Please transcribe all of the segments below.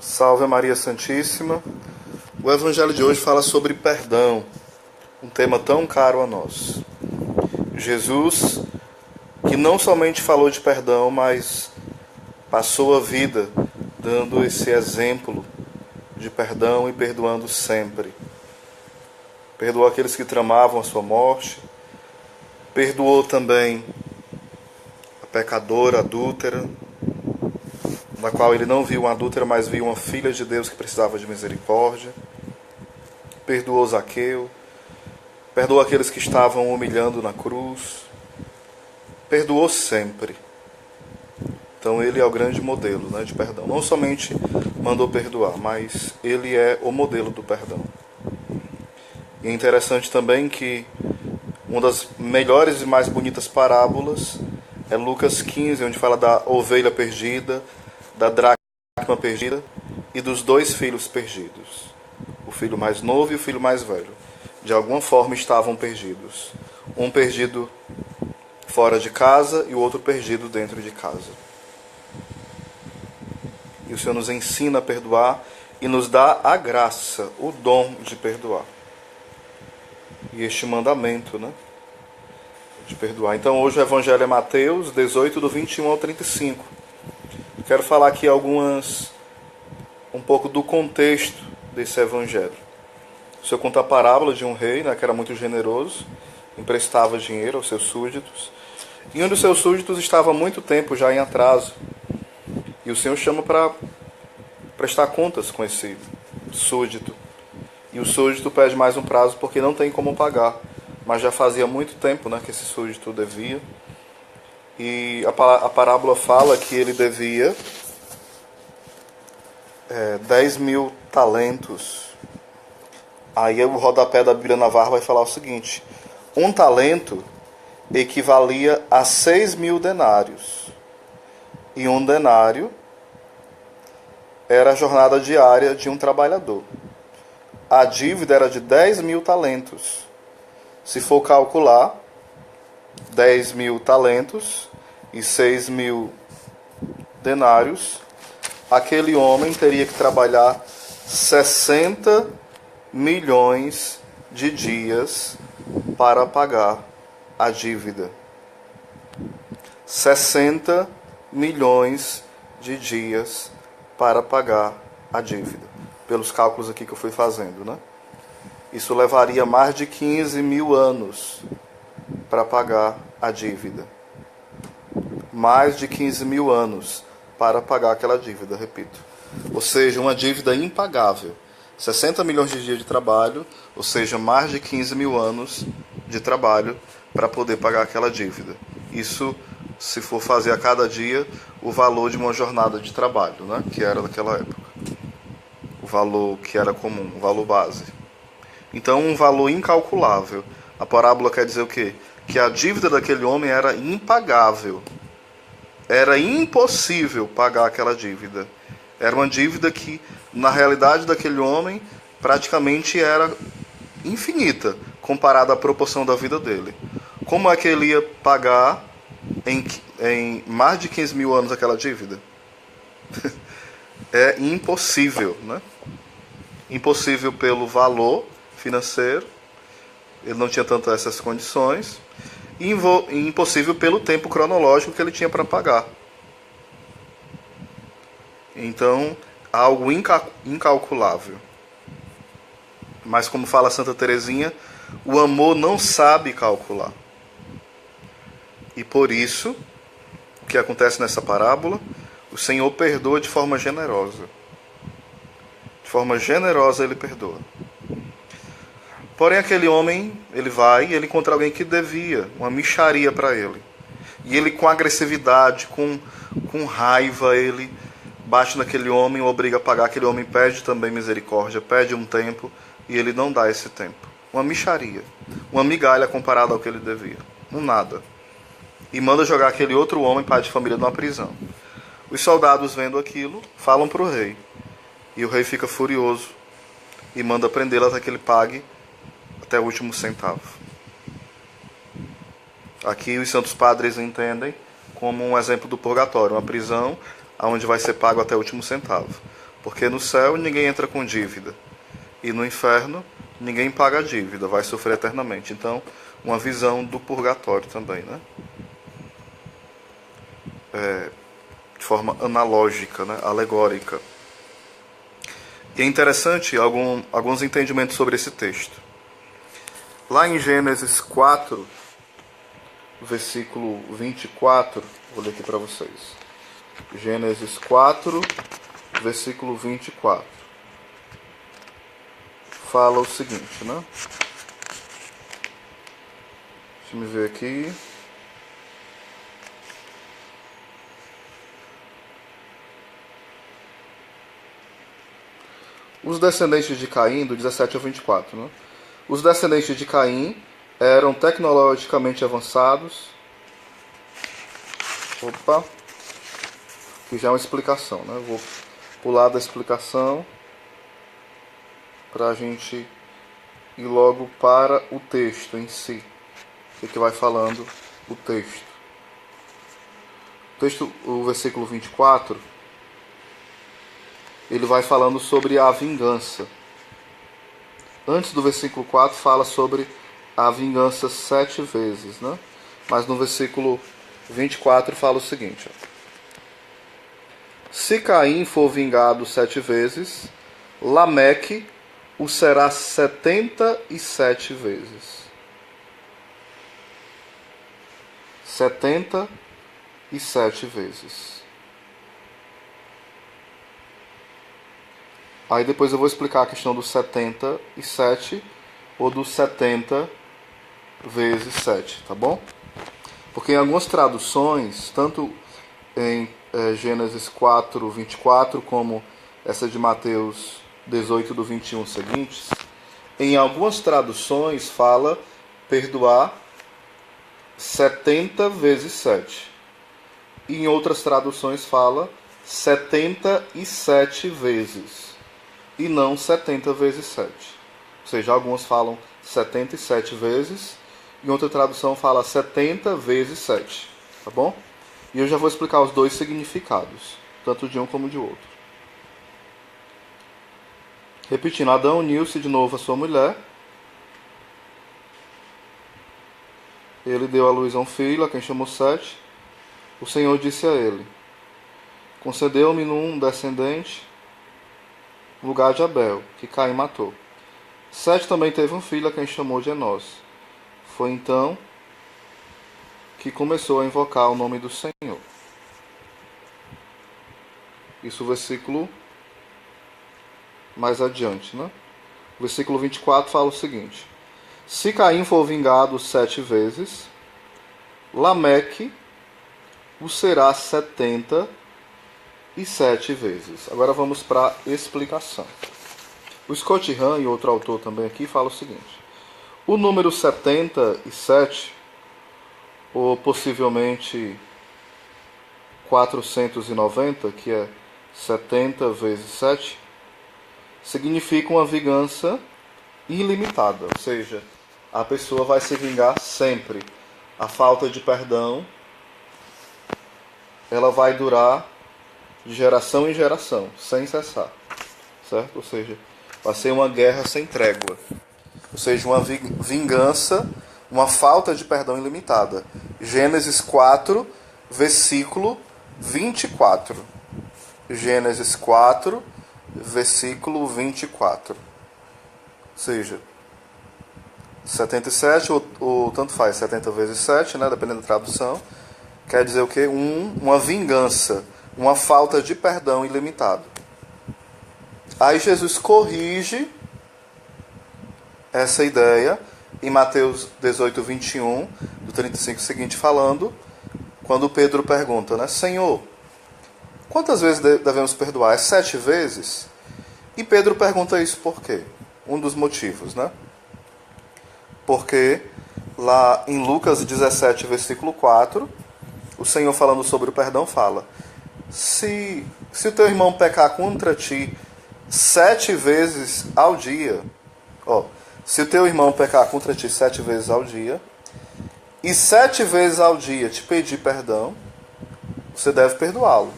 Salve Maria Santíssima. O Evangelho de hoje fala sobre perdão, um tema tão caro a nós. Jesus, que não somente falou de perdão, mas passou a vida dando esse exemplo de perdão e perdoando sempre. Perdoou aqueles que tramavam a sua morte, perdoou também a pecadora adúltera, na qual ele não viu uma adúltera, mas viu uma filha de Deus que precisava de misericórdia. Perdoou Zaqueu, perdoou aqueles que estavam humilhando na cruz, perdoou sempre. Então ele é o grande modelo, de perdão. Não somente mandou perdoar, mas ele é o modelo do perdão. E é interessante também que uma das melhores e mais bonitas parábolas é Lucas 15, onde fala da ovelha perdida, da dracma perdida e dos dois filhos perdidos. O filho mais novo e o filho mais velho. De alguma forma estavam perdidos. Um perdido fora de casa e o outro perdido dentro de casa. E o Senhor nos ensina a perdoar e nos dá a graça, o dom de perdoar. E este mandamento, de perdoar. Então hoje o Evangelho é Mateus 18, do 21 ao 35. Quero falar aqui um pouco do contexto desse Evangelho. O Senhor conta a parábola de um rei, que era muito generoso, emprestava dinheiro aos seus súditos. E um dos seus súditos estava há muito tempo já em atraso. E o Senhor chama para prestar contas com esse súdito. E o súdito pede mais um prazo porque não tem como pagar. Mas já fazia muito tempo que esse súdito devia. E a parábola fala que ele devia 10.000 talentos. Aí o rodapé da Bíblia Navarra vai falar o seguinte: um talento equivalia a 6.000 denários. E um denário era a jornada diária de um trabalhador. A dívida era de 10.000 talentos. Se for calcular 10.000 talentos e 6.000 denários, aquele homem teria que trabalhar 60 milhões de dias para pagar a dívida. 60 milhões de dias para pagar a dívida. Pelos cálculos aqui que eu fui fazendo, Isso levaria mais de 15.000 anos para pagar a dívida. Mais de 15.000 anos para pagar aquela dívida, repito. Ou seja, uma dívida impagável. 60 milhões de dias de trabalho, ou seja, mais de 15.000 anos de trabalho para poder pagar aquela dívida. Isso, se for fazer a cada dia, o valor de uma jornada de trabalho, que era naquela época. O valor que era comum, o valor base. Então, um valor incalculável. A parábola quer dizer o quê? Que a dívida daquele homem era impagável. Era impossível pagar aquela dívida. Era uma dívida que, na realidade daquele homem, praticamente era infinita, comparada à proporção da vida dele. Como é que ele ia pagar em mais de 15.000 anos aquela dívida? É impossível, Impossível pelo valor financeiro, ele não tinha tanto essas condições, e impossível pelo tempo cronológico que ele tinha para pagar. Então, algo incalculável. Mas como fala Santa Teresinha, o amor não sabe calcular. E por isso, o que acontece nessa parábola, o Senhor perdoa de forma generosa. De forma generosa ele perdoa. Porém, aquele homem, ele vai e ele encontra alguém que devia, uma mixaria para ele. E ele, com agressividade, com raiva, ele bate naquele homem, o obriga a pagar. Aquele homem pede também misericórdia, pede um tempo, e ele não dá esse tempo. Uma mixaria, uma migalha comparada ao que ele devia. Um nada. E manda jogar aquele outro homem, pai de família, numa prisão. Os soldados, vendo aquilo, falam para o rei. E o rei fica furioso e manda prendê-lo até que ele pague até o último centavo. Aqui os santos padres entendem como um exemplo do purgatório, uma prisão onde vai ser pago até o último centavo. Porque no céu ninguém entra com dívida. E no inferno ninguém paga a dívida, vai sofrer eternamente. Então, uma visão do purgatório também, né? De forma analógica, né? Alegórica. E é interessante alguns entendimentos sobre esse texto. Lá em Gênesis 4, versículo 24, vou ler aqui para vocês. Gênesis 4, versículo 24. Fala o seguinte, né? Deixa eu ver aqui. Os descendentes de Caim, do 17 ao 24, né? Os descendentes de Caim eram tecnologicamente avançados. Opa! Aqui já é uma explicação, né? Vou pular da explicação para a gente ir logo para o texto em si. O que vai falando o texto? O texto, o versículo 24, ele vai falando sobre a vingança. Antes do versículo 4 fala sobre a vingança 7 vezes, né? Mas no versículo 24 fala o seguinte: ó. Se Caim for vingado 7 vezes, Lameque o será 77 vezes. 77 vezes. Aí depois eu vou explicar a questão do 77 ou do 70 vezes 7, tá bom? Porque em algumas traduções, tanto em Gênesis 4, 24, como essa de Mateus 18, do 21 seguintes, em algumas traduções fala perdoar 70 vezes 7. E em outras traduções fala 77 vezes. E não 70 vezes 7. Ou seja, algumas falam 77 vezes, e outra tradução fala 70 vezes 7. Tá bom? E eu já vou explicar os dois significados, tanto de um como de outro. Repetindo, Adão uniu-se de novo a sua mulher. Ele deu à luz a um filho, a quem chamou Sete. O Senhor disse a ele: concedeu-me um descendente no lugar de Abel, que Caim matou. Sete também teve um filho, a quem chamou de Enós. Foi então que começou a invocar o nome do Senhor. Isso o versículo mais adiante, né? O versículo 24 fala o seguinte: se Caim for vingado 7 vezes, Lameque o será 77 vezes. Agora vamos para a explicação. O Scott Hahn e outro autor também aqui fala o seguinte: o número 77, ou possivelmente 490, que é 70 vezes 7, significa uma vingança ilimitada. Ou seja, a pessoa vai se vingar sempre. A falta de perdão, ela vai durar de geração em geração, sem cessar. Certo? Ou seja, vai ser uma guerra sem trégua. Ou seja, uma vingança, uma falta de perdão ilimitada. Gênesis 4, versículo 24. Gênesis 4, versículo 24. Ou seja, 77, ou tanto faz, 70 vezes 7, né, dependendo da tradução, quer dizer o quê? Uma vingança, uma falta de perdão ilimitado. Aí Jesus corrige essa ideia em Mateus 18, 21, do 35 seguinte, falando, quando Pedro pergunta, né, Senhor, quantas vezes devemos perdoar? É 7 vezes? E Pedro pergunta isso por quê? Um dos motivos, né? Porque lá em Lucas 17, versículo 4, o Senhor falando sobre o perdão fala: se o teu irmão pecar contra ti 7 vezes ao dia, se o teu irmão pecar contra ti 7 vezes ao dia, e 7 vezes ao dia te pedir perdão, você deve perdoá-lo.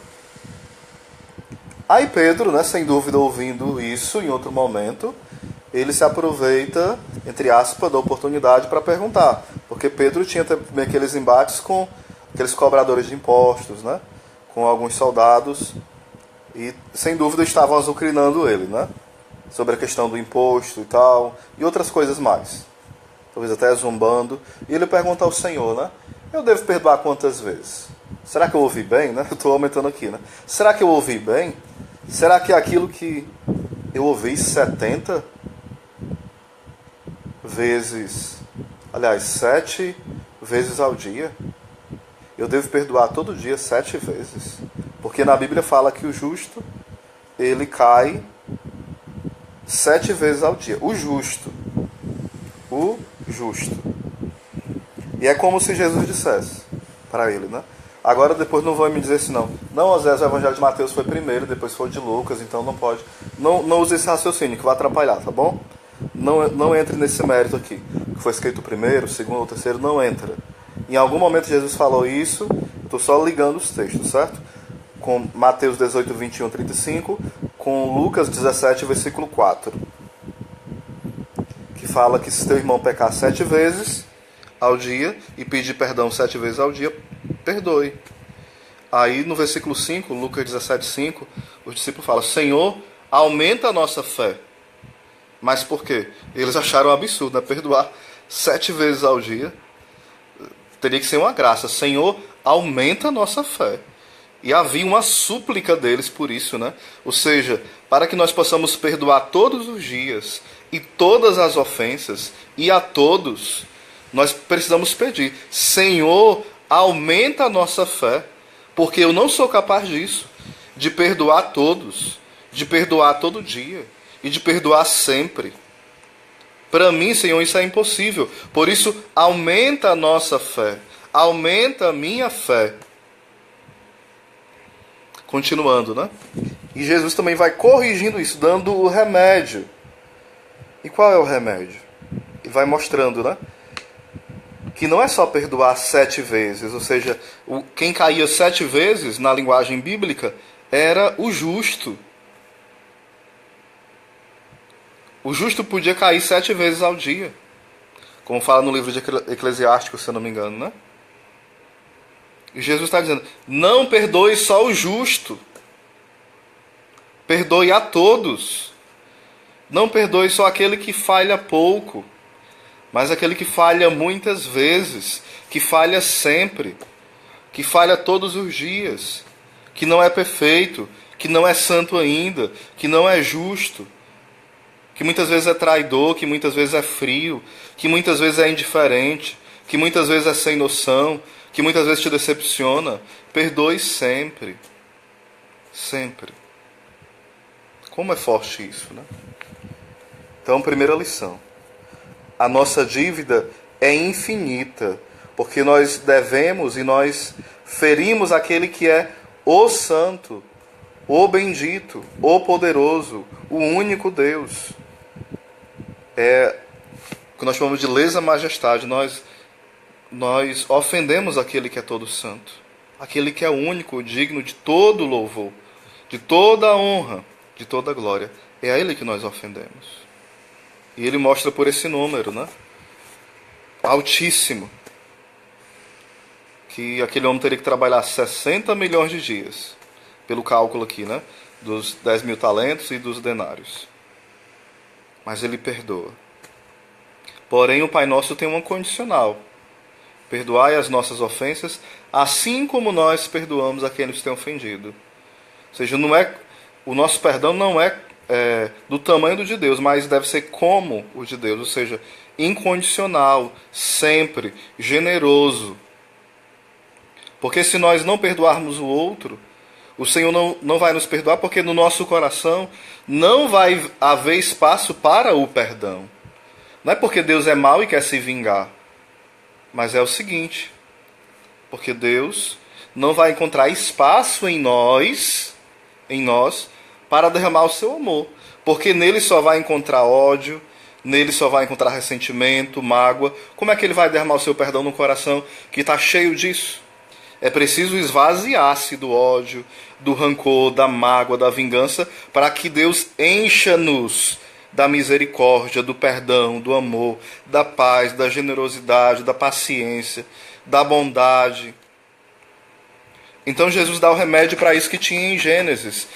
Aí Pedro, né, sem dúvida, ouvindo isso em outro momento, ele se aproveita, entre aspas, da oportunidade para perguntar. Porque Pedro tinha também aqueles embates com aqueles cobradores de impostos, né, com alguns soldados, e sem dúvida estavam azucrinando ele, né, sobre a questão do imposto e tal, e outras coisas mais. Talvez até zombando. E ele pergunta ao Senhor, né, eu devo perdoar quantas vezes? Será que eu ouvi bem, né? Eu estou aumentando aqui, né? Será que eu ouvi bem? Será que é aquilo que eu ouvi 70 vezes, aliás, 7 vezes ao dia? Eu devo perdoar todo dia 7 vezes? Porque na Bíblia fala que o justo, ele cai 7 vezes ao dia. O justo. O justo. E é como se Jesus dissesse para ele, né? Agora depois não vão me dizer assim, não. Não, Osés, o Evangelho de Mateus foi primeiro, depois foi o de Lucas, então não pode. Não use esse raciocínio, que vai atrapalhar, tá bom? Não entre nesse mérito aqui. Que foi escrito primeiro, segundo ou terceiro, não entra. Em algum momento Jesus falou isso, estou só ligando os textos, certo? Com Mateus 18, 21, 35, com Lucas 17, versículo 4. Que fala que se teu irmão pecar 7 vezes ao dia e pedir perdão 7 vezes ao dia, perdoe. Aí no versículo 5, Lucas 17, 5, os discípulos falam, Senhor, aumenta a nossa fé. Mas por quê? Eles acharam um absurdo, né? Perdoar 7 vezes ao dia. Teria que ser uma graça. Senhor, aumenta a nossa fé. E havia uma súplica deles por isso, né? Ou seja, para que nós possamos perdoar todos os dias e todas as ofensas e a todos, nós precisamos pedir, Senhor, aumenta a nossa fé, porque eu não sou capaz disso, de perdoar todos, de perdoar todo dia e de perdoar sempre. Para mim, Senhor, isso é impossível. Por isso, aumenta a nossa fé, aumenta a minha fé. Continuando, né? E Jesus também vai corrigindo isso, dando o remédio. E qual é o remédio? Ele vai mostrando, né? Que não é só perdoar 7 vezes, ou seja, quem caía 7 vezes, na linguagem bíblica, era o justo. O justo podia cair 7 vezes ao dia, como fala no livro de Eclesiástico, se eu não me engano, né? E Jesus está dizendo, não perdoe só o justo, perdoe a todos. Não perdoe só aquele que falha pouco, mas aquele que falha muitas vezes, que falha sempre, que falha todos os dias, que não é perfeito, que não é santo ainda, que não é justo, que muitas vezes é traidor, que muitas vezes é frio, que muitas vezes é indiferente, que muitas vezes é sem noção, que muitas vezes te decepciona. Perdoe sempre. Sempre. Como é forte isso, né? Então, primeira lição. A nossa dívida é infinita, porque nós devemos e nós ferimos aquele que é o Santo, o Bendito, o Poderoso, o único Deus. É o que nós chamamos de lesa majestade. Nós ofendemos aquele que é todo santo, aquele que é único, digno de todo louvor, de toda honra, de toda glória. É a ele que nós ofendemos. E ele mostra por esse número, né? Altíssimo. Que aquele homem teria que trabalhar 60 milhões de dias. Pelo cálculo aqui, né? Dos 10 mil talentos e dos denários. Mas ele perdoa. Porém, o Pai Nosso tem uma condicional. Perdoai as nossas ofensas, assim como nós perdoamos a quem nos tem ofendido. Ou seja, o nosso perdão não é do tamanho do de Deus, mas deve ser como o de Deus, ou seja, incondicional, sempre, generoso. Porque se nós não perdoarmos o outro, o Senhor não vai nos perdoar, porque no nosso coração não vai haver espaço para o perdão. Não é porque Deus é mau e quer se vingar, mas é o seguinte, porque Deus não vai encontrar espaço em nós, para derramar o seu amor. Porque nele só vai encontrar ódio, nele só vai encontrar ressentimento, mágoa. Como é que ele vai derramar o seu perdão no coração que está cheio disso? É preciso esvaziar-se do ódio, do rancor, da mágoa, da vingança, para que Deus encha-nos da misericórdia, do perdão, do amor, da paz, da generosidade, da paciência, da bondade. Então Jesus dá o remédio para isso que tinha em Gênesis.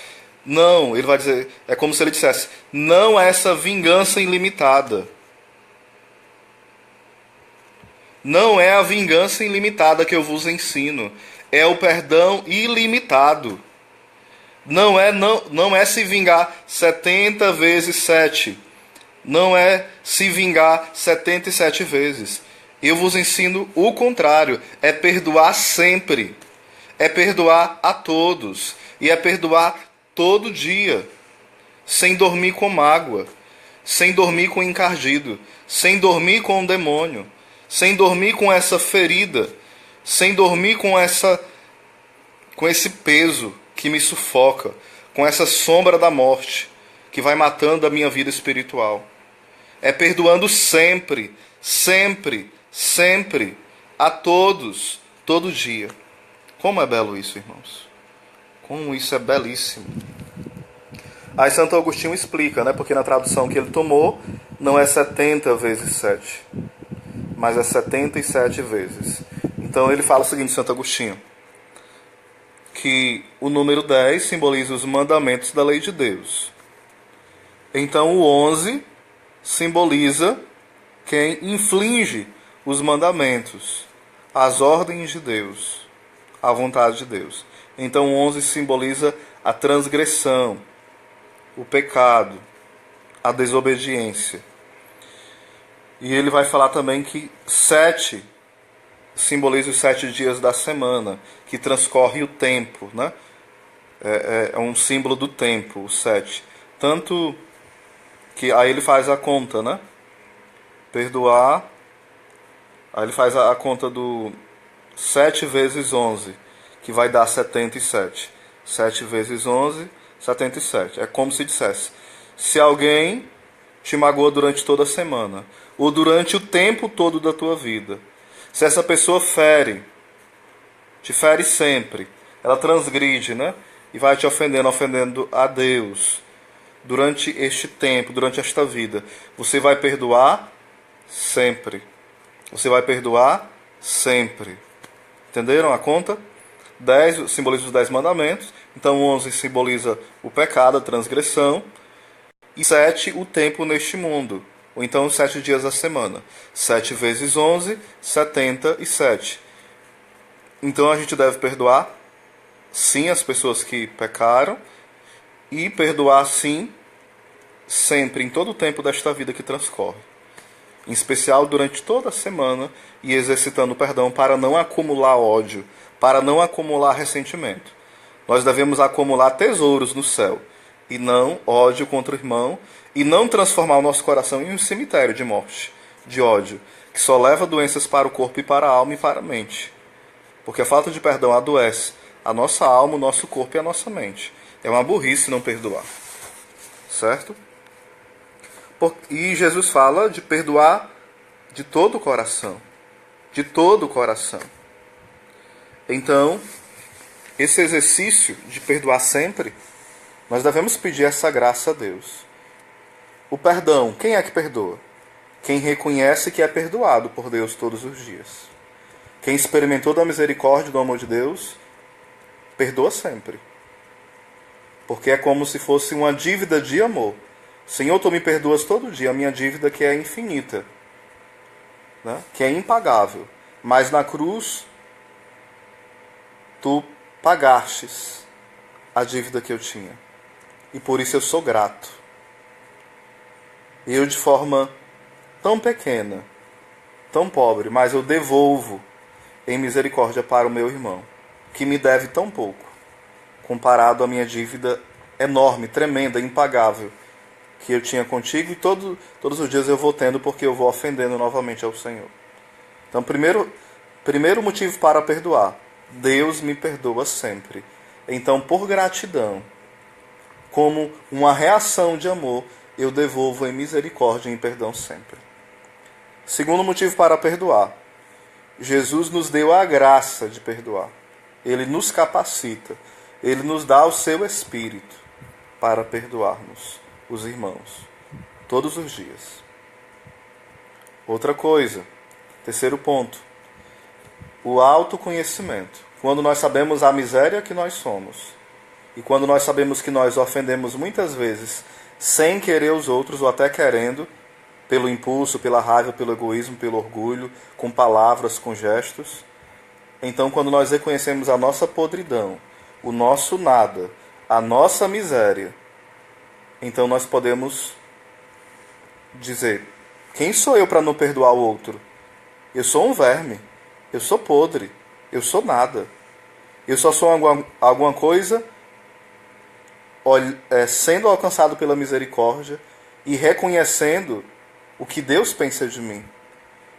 Não, ele vai dizer, é como se ele dissesse, não é essa vingança ilimitada. Não é a vingança ilimitada que eu vos ensino, é o perdão ilimitado. Não é se vingar 70 vezes 7. Não é se vingar 77 vezes. Eu vos ensino o contrário, é perdoar sempre. É perdoar a todos. E é perdoar todo dia. Sem dormir com mágoa. Sem dormir com encardido. Sem dormir com o demônio. Sem dormir com essa ferida. Sem dormir com esse peso que me sufoca. Com essa sombra da morte que vai matando a minha vida espiritual. É perdoando sempre. Sempre. Sempre. A todos. Todo dia. Como é belo isso, irmãos. Como isso é belíssimo. Aí Santo Agostinho explica, né? Porque na tradução que ele tomou, não é 70 vezes 7, mas é 77 vezes. Então ele fala o seguinte, Santo Agostinho, que o número 10 simboliza os mandamentos da lei de Deus. Então o 11 simboliza quem inflige os mandamentos, as ordens de Deus, a vontade de Deus. Então o 11 simboliza a transgressão, o pecado, a desobediência. E ele vai falar também que 7 simboliza os 7 dias da semana, que transcorre o tempo, né? É um símbolo do tempo, o 7. Tanto que aí ele faz a conta, né? Perdoar. Aí ele faz a conta do 7 vezes 11, que vai dar 77. 7 vezes 11, 77. É como se dissesse, se alguém te magoa durante toda a semana, ou durante o tempo todo da tua vida, se essa pessoa te fere sempre, ela transgride, né? E vai te ofendendo a Deus, durante este tempo, durante esta vida, você vai perdoar sempre. Você vai perdoar sempre. Entenderam a conta? 10 simboliza os 10 mandamentos. Então 11 simboliza o pecado, a transgressão. E 7 o tempo neste mundo. Ou então os 7 dias da semana. 7 vezes 11, 77. Então a gente deve perdoar, sim, as pessoas que pecaram. E perdoar, sim, sempre, em todo o tempo desta vida que transcorre. Em especial durante toda a semana, e exercitando o perdão para não acumular ódio, para não acumular ressentimento. Nós devemos acumular tesouros no céu, e não ódio contra o irmão, e não transformar o nosso coração em um cemitério de morte, de ódio, que só leva doenças para o corpo e para a alma e para a mente. Porque a falta de perdão adoece a nossa alma, o nosso corpo e a nossa mente. É uma burrice não perdoar. Certo? E Jesus fala de perdoar de todo o coração. De todo o coração. Então, esse exercício de perdoar sempre, nós devemos pedir essa graça a Deus. O perdão, quem é que perdoa? Quem reconhece que é perdoado por Deus todos os dias. Quem experimentou da misericórdia e do amor de Deus, perdoa sempre. Porque é como se fosse uma dívida de amor. Senhor, tu me perdoas todo dia a minha dívida que é infinita, né? Que é impagável. Mas na cruz, tu pagastes a dívida que eu tinha. E por isso eu sou grato. Eu de forma tão pequena, tão pobre, mas eu devolvo em misericórdia para o meu irmão, que me deve tão pouco, comparado à minha dívida enorme, tremenda, impagável, que eu tinha contigo, e todos os dias eu vou tendo, porque eu vou ofendendo novamente ao Senhor. Então, primeiro motivo para perdoar: Deus me perdoa sempre. Então, por gratidão, como uma reação de amor, eu devolvo em misericórdia e em perdão sempre. Segundo motivo para perdoar: Jesus nos deu a graça de perdoar. Ele nos capacita, Ele nos dá o seu Espírito para perdoarmos os irmãos, todos os dias. Outra coisa, terceiro ponto, o autoconhecimento. Quando nós sabemos a miséria que nós somos, e quando nós sabemos que nós ofendemos muitas vezes sem querer os outros, ou até querendo, pelo impulso, pela raiva, pelo egoísmo, pelo orgulho, com palavras, com gestos. Então, quando nós reconhecemos a nossa podridão, o nosso nada, a nossa miséria, então nós podemos dizer: quem sou eu para não perdoar o outro? Eu sou um verme, eu sou podre, eu sou nada. Eu só sou alguma coisa sendo alcançado pela misericórdia e reconhecendo o que Deus pensa de mim.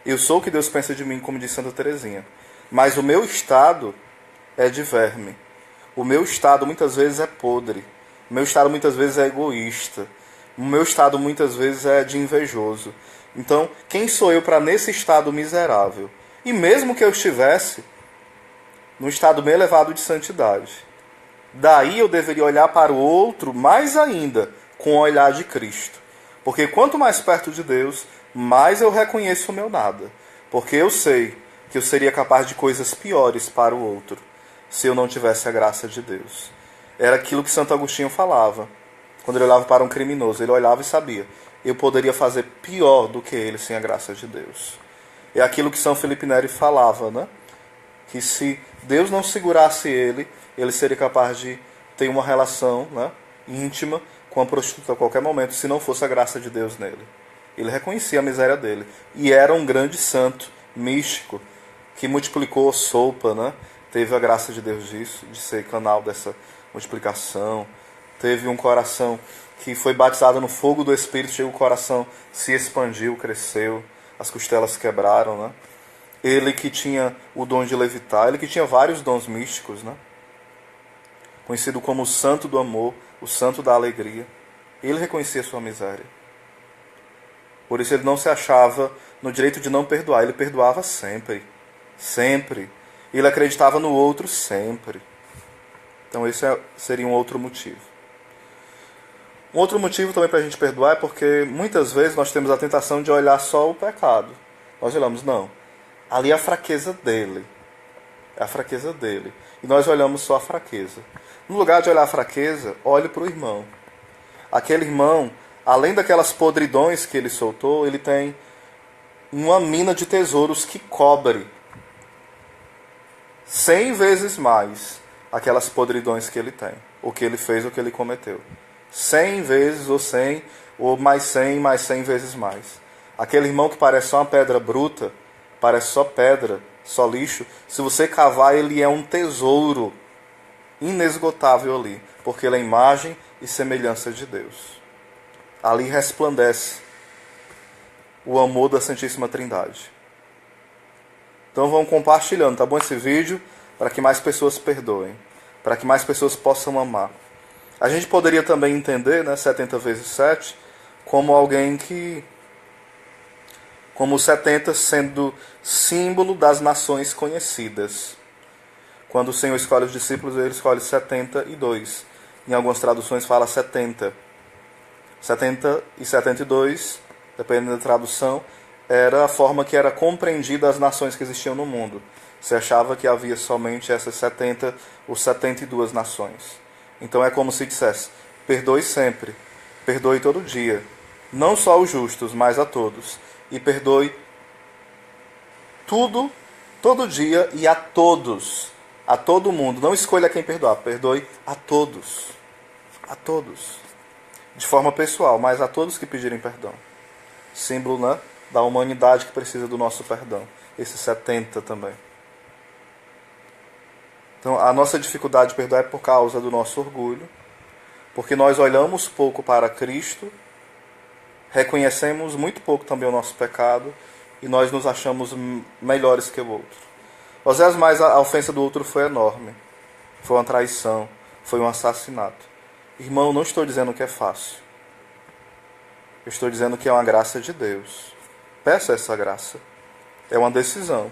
Eu sou o que Deus pensa de mim, como diz Santa Teresinha. Mas o meu estado é de verme. O meu estado muitas vezes é podre. O meu estado muitas vezes é egoísta. O meu estado muitas vezes é de invejoso. Então, quem sou eu para nesse estado miserável? E mesmo que eu estivesse num estado meio elevado de santidade, daí eu deveria olhar para o outro mais ainda com o olhar de Cristo. Porque quanto mais perto de Deus, mais eu reconheço o meu nada. Porque eu sei que eu seria capaz de coisas piores para o outro, se eu não tivesse a graça de Deus. Era aquilo que Santo Agostinho falava. Quando ele olhava para um criminoso, ele olhava e sabia: eu poderia fazer pior do que ele sem a graça de Deus. É aquilo que São Felipe Neri falava, né? Que se Deus não segurasse ele, ele seria capaz de ter uma relação, né, íntima com a prostituta a qualquer momento, se não fosse a graça de Deus nele. Ele reconhecia a miséria dele. E era um grande santo, místico, que multiplicou sopa, né? Teve a graça de Deus disso, de ser canal dessa multiplicação. Teve um coração que foi batizado no fogo do Espírito, chegou o coração, se expandiu, cresceu, as costelas quebraram, né? Ele que tinha o dom de levitar, ele que tinha vários dons místicos, né? Conhecido como o santo do amor, o santo da alegria. Ele reconhecia sua miséria. Por isso ele não se achava no direito de não perdoar, ele perdoava sempre. Sempre. Ele acreditava no outro sempre. Então esse seria um outro motivo. Um outro motivo também para a gente perdoar é porque muitas vezes nós temos a tentação de olhar só o pecado. Nós olhamos, não, ali é a fraqueza dele. É a fraqueza dele. E nós olhamos só a fraqueza. No lugar de olhar a fraqueza, olhe para o irmão. Aquele irmão, além daquelas podridões que ele soltou, ele tem uma mina de tesouros que cobre 100 vezes mais aquelas podridões que ele tem, o que ele fez, o que ele cometeu. 100 vezes, ou 100, ou mais 100 vezes mais. Aquele irmão que parece só uma pedra bruta, parece só pedra, só lixo, se você cavar, ele é um tesouro inesgotável ali, porque ele é imagem e semelhança de Deus. Ali resplandece o amor da Santíssima Trindade. Então vão compartilhando, tá bom, esse vídeo, para que mais pessoas perdoem, para que mais pessoas possam amar. A gente poderia também entender, né, 70 vezes 7, como alguém que... como 70 sendo símbolo das nações conhecidas. Quando o Senhor escolhe os discípulos, ele escolhe 72. Em algumas traduções fala 70. 70 e 72, dependendo da tradução, era a forma que era compreendida as nações que existiam no mundo. Se achava que havia somente essas 70 ou 72 nações. Então é como se dissesse: perdoe sempre, perdoe todo dia, não só os justos, mas a todos. E perdoe tudo, todo dia e a todos, a todo mundo. Não escolha quem perdoar, perdoe a todos. A todos. De forma pessoal, mas a todos que pedirem perdão. Símbolo, né, da humanidade que precisa do nosso perdão. Esse 70 também. Então, a nossa dificuldade de perdoar é por causa do nosso orgulho, porque nós olhamos pouco para Cristo, reconhecemos muito pouco também o nosso pecado, e nós nos achamos melhores que o outro. Às vezes mais a ofensa do outro foi enorme, foi uma traição, foi um assassinato. Irmão, não estou dizendo que é fácil. Eu estou dizendo que é uma graça de Deus. Peça essa graça. É uma decisão.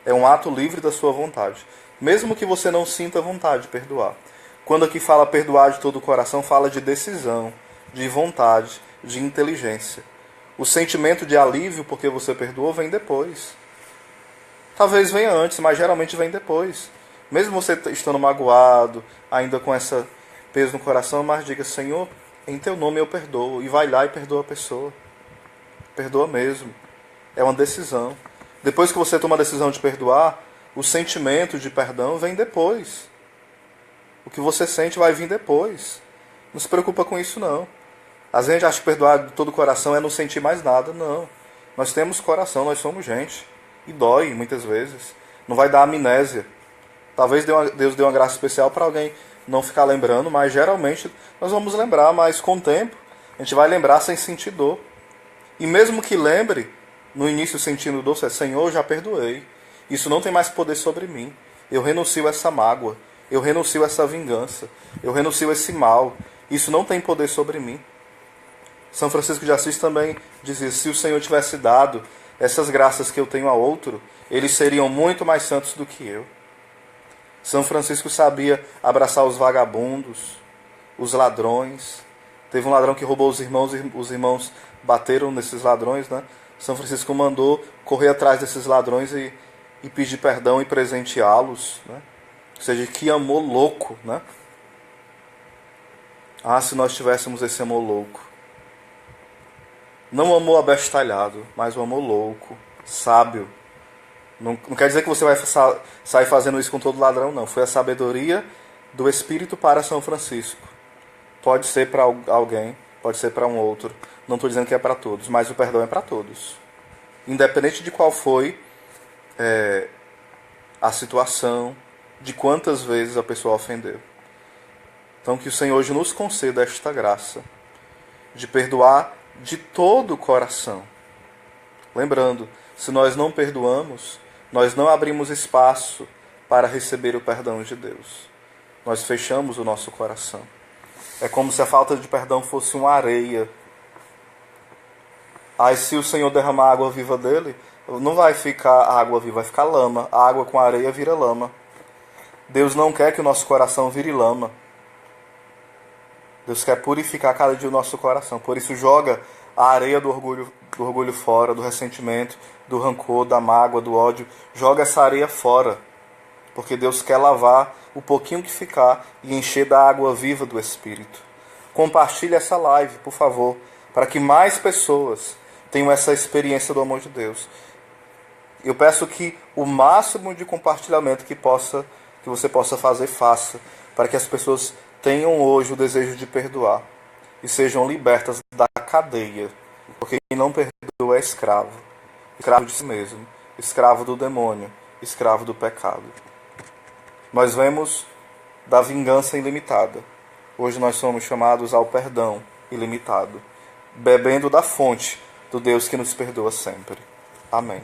É um ato livre da sua vontade. mesmo que você não sinta vontade de perdoar. Quando aqui fala perdoar de todo o coração, fala de decisão, de vontade, de inteligência. O sentimento de alívio porque você perdoou vem depois. Talvez venha antes, mas geralmente vem depois. Mesmo você estando magoado, ainda com esse peso no coração, mas diga: Senhor, em teu nome eu perdoo. E vai lá e perdoa a pessoa. Perdoa mesmo. É uma decisão. Depois que você toma a decisão de perdoar, o sentimento de perdão vem depois. O que você sente vai vir depois. Não se preocupa com isso, não. Às vezes a gente acha que perdoar de todo o coração é não sentir mais nada. Não. Nós temos coração, nós somos gente. E dói muitas vezes. Não vai dar amnésia. Talvez Deus dê uma graça especial para alguém não ficar lembrando, mas geralmente nós vamos lembrar, mas com o tempo a gente vai lembrar sem sentir dor. E mesmo que lembre, no início sentindo dor, Senhor, eu já perdoei. Isso não tem mais poder sobre mim. Eu renuncio a essa mágoa. Eu renuncio a essa vingança. Eu renuncio a esse mal. Isso não tem poder sobre mim. São Francisco de Assis também dizia: se o Senhor tivesse dado essas graças que eu tenho a outro, eles seriam muito mais santos do que eu. São Francisco sabia abraçar os vagabundos, os ladrões. Teve um ladrão que roubou os irmãos bateram nesses ladrões, né? São Francisco mandou correr atrás desses ladrões e pedir perdão e presenteá-los, né? Ou seja, que amor louco, né? Ah, se nós tivéssemos esse amor louco. Não amor abestalhado, mas um amor louco, sábio. Não quer dizer que você vai sair fazendo isso com todo ladrão, não. Foi a sabedoria do Espírito para São Francisco. Pode ser para alguém, pode ser para um outro. Não estou dizendo que é para todos, mas o perdão é para todos. Independente de qual foi a situação, de quantas vezes a pessoa ofendeu. Então que o Senhor hoje nos conceda esta graça de perdoar de todo o coração. Lembrando, se nós não perdoamos, nós não abrimos espaço para receber o perdão de Deus. Nós fechamos o nosso coração. É como se a falta de perdão fosse uma areia. Aí se o Senhor derramar a água viva dele, não vai ficar água viva, vai ficar lama. A água com areia vira lama. Deus não quer que o nosso coração vire lama. Deus quer purificar cada dia o nosso coração. Por isso joga a areia do orgulho fora, do ressentimento, do rancor, da mágoa, do ódio. Joga essa areia fora. Porque Deus quer lavar o pouquinho que ficar e encher da água viva do Espírito. Compartilhe essa live, por favor, para que mais pessoas tenham essa experiência do amor de Deus. Eu peço que o máximo de compartilhamento que você possa fazer, faça, para que as pessoas tenham hoje o desejo de perdoar e sejam libertas da cadeia. Porque quem não perdoa é escravo. Escravo de si mesmo, escravo do demônio, escravo do pecado. Nós vemos da vingança ilimitada. Hoje nós somos chamados ao perdão ilimitado, bebendo da fonte do Deus que nos perdoa sempre. Amém.